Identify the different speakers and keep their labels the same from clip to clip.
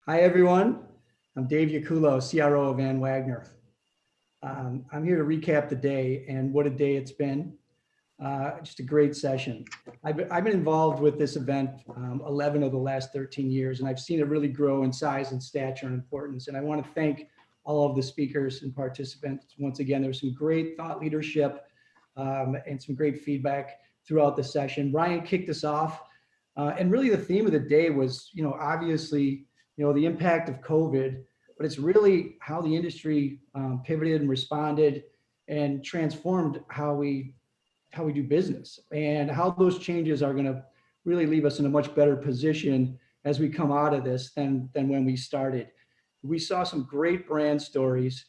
Speaker 1: Hi, everyone. I'm Dave Yacullo, CRO of Wagner. I'm here to recap the day and what a day it's been. Just a great session. I've been involved with this event 11 of the last 13 years, and I've seen it really grow in size and stature and importance. And I want to thank all of the speakers and participants. Once again, there was some great thought leadership and some great feedback throughout the session. Ryan kicked us off. And really the theme of the day was, obviously, the impact of COVID, but it's really how the industry pivoted and responded and transformed how we do business, and how those changes are going to really leave us in a much better position as we come out of this than when we started. We saw some great brand stories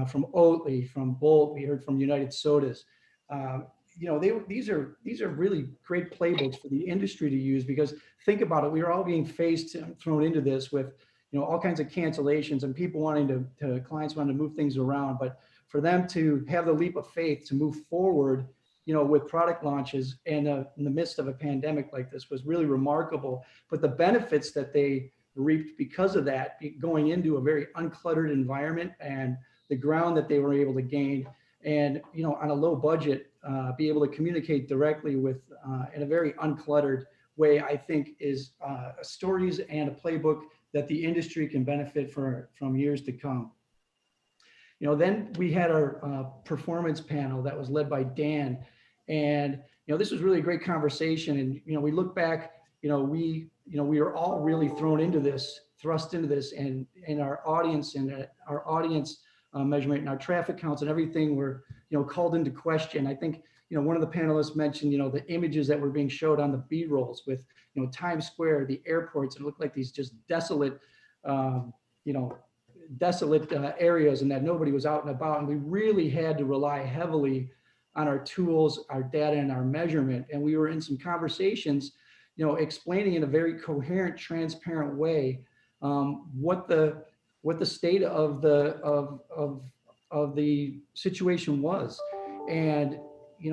Speaker 1: from Oatly, from Bolt. We heard from United Sodas. These are really great playbooks for the industry to use, because think about it, we are all being thrown into this with all kinds of cancellations and people wanting to clients wanting to move things around. But for them to have the leap of faith to move forward with product launches and in the midst of a pandemic like this was really remarkable. But the benefits that they reaped because of that, going into a very uncluttered environment, and the ground that they were able to gain, and on a low budget, be able to communicate directly with in a very uncluttered way, I think is stories and a playbook that the industry can benefit from years to come. Then we had our performance panel that was led by Dan, and this was really a great conversation. And we look back, we were all really thrust into this, and our audience measurement and our traffic counts and everything were called into question. I think one of the panelists mentioned the images that were being showed on the B-rolls with Times Square, the airports. It looked like these just desolate areas, and that nobody was out and about. And we really had to rely heavily on our tools, our data, and our measurement. And we were in some conversations, explaining in a very coherent, transparent way what the state of the situation was. And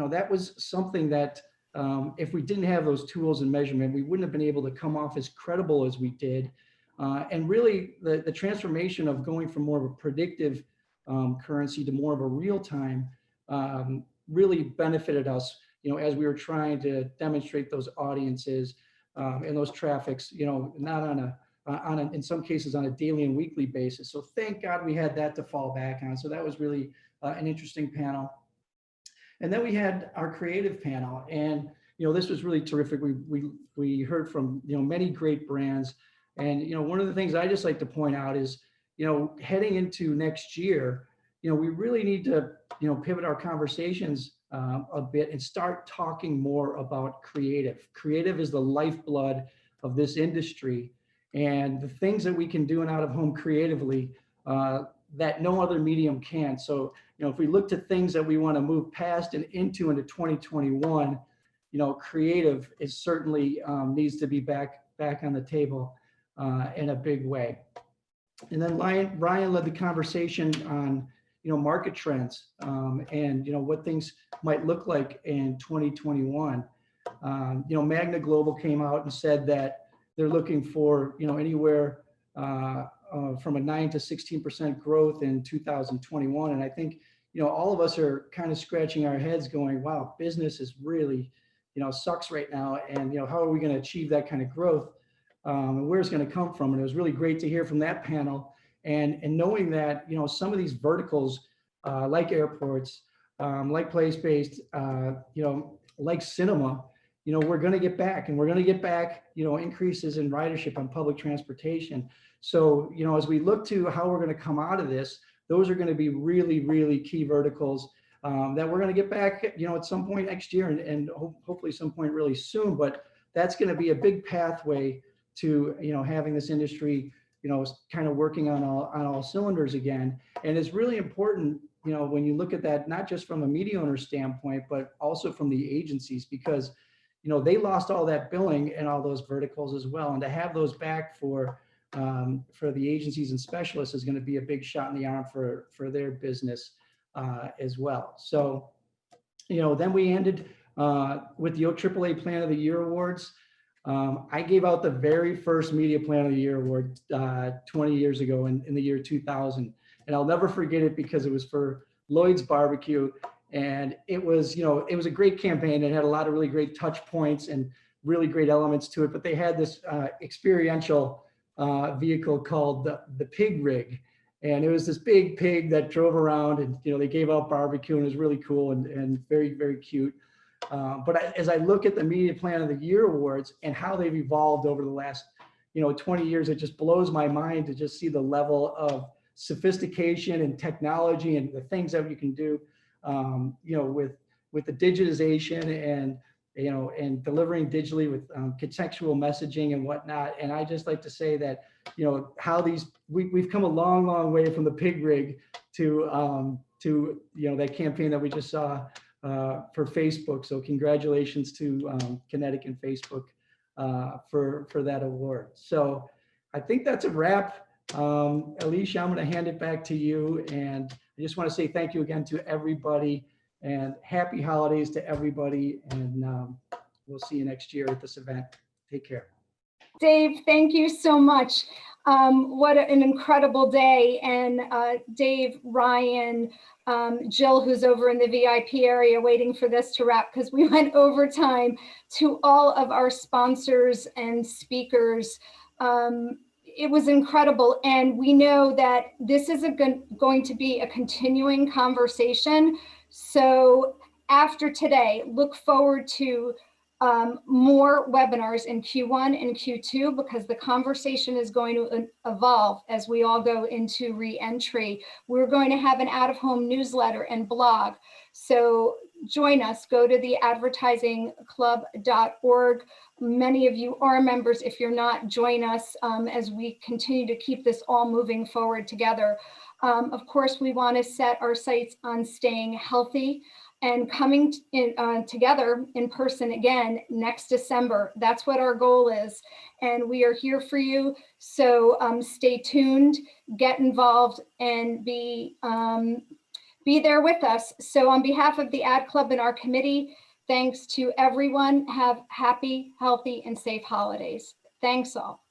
Speaker 1: that was something that if we didn't have those tools and measurement, we wouldn't have been able to come off as credible as we did. And really the transformation of going from more of a predictive currency to more of a real-time really benefited us, as we were trying to demonstrate those audiences and those traffics, not in some cases on a daily and weekly basis. So thank God we had that to fall back on. So that was really an interesting panel. And then we had our creative panel, and this was really terrific. We heard from many great brands, and one of the things I just like to point out is heading into next year, we really need to pivot our conversations a bit and start talking more about creative. Creative is the lifeblood of this industry, and the things that we can do in out of home creatively that no other medium can. So, if we look to things that we want to move past and into 2021, creative is certainly needs to be back on the table in a big way. And then Ryan led the conversation on market trends and what things might look like in 2021. Magna Global came out and said that they're looking for anywhere from a 9 to 16% growth in 2021. And I think all of us are kind of scratching our heads going, wow, business is really sucks right now, and how are we going to achieve that kind of growth, and where's it going to come from? And it was really great to hear from that panel, and knowing that some of these verticals like airports, like place-based, like cinema, we're going to get back, and we're going to get back increases in ridership on public transportation. So as we look to how we're going to come out of this, those are going to be really, really key verticals that we're going to get back at some point next year, and hopefully some point really soon. But that's going to be a big pathway to having this industry kind of working on all cylinders again. And it's really important when you look at that, not just from a media owner standpoint, but also from the agencies, because they lost all that billing and all those verticals as well, and to have those back for the agencies and specialists is going to be a big shot in the arm for their business as well. So then we ended with the AAA Plan of the Year awards. I gave out the very first Media Plan of the Year award 20 years ago in the year 2000. And I'll never forget it because it was for Lloyd's Barbecue. And it was, it was a great campaign. It had a lot of really great touch points and really great elements to it. But they had this experiential vehicle called the Pig Rig. And it was this big pig that drove around, and they gave out barbecue, and it was really cool and very, very cute. But as I look at the Media Plan of the Year awards and how they've evolved over the last 20 years, it just blows my mind to just see the level of sophistication and technology and the things that you can do with the digitization and and delivering digitally with contextual messaging and whatnot. And I just like to say that how we've come a long, long way from the Pig Rig to that campaign that we just saw for Facebook. So congratulations to Kinetic and Facebook for that award. So I think that's a wrap. Alicia, I'm going to hand it back to you. And I just want to say thank you again to everybody, and happy holidays to everybody. And we'll see you next year at this event. Take care.
Speaker 2: Dave, thank you so much. What an incredible day. And Dave, Ryan, Jill, who's over in the VIP area waiting for this to wrap because we went overtime, to all of our sponsors and speakers. It was incredible. And we know that this is going to be a continuing conversation. So after today, look forward to more webinars in Q1 and Q2, because the conversation is going to evolve as we all go into re-entry. We're going to have an out-of-home newsletter and blog. So join us, go to the advertisingclub.org. Many of you are members. If you're not, join us as we continue to keep this all moving forward together. Of course, we want to set our sights on staying healthy and coming together in person again next December. That's what our goal is. And we are here for you. So stay tuned, get involved, and be there with us. So on behalf of the Ad Club and our committee, thanks to everyone. Have happy, healthy, and safe holidays. Thanks all.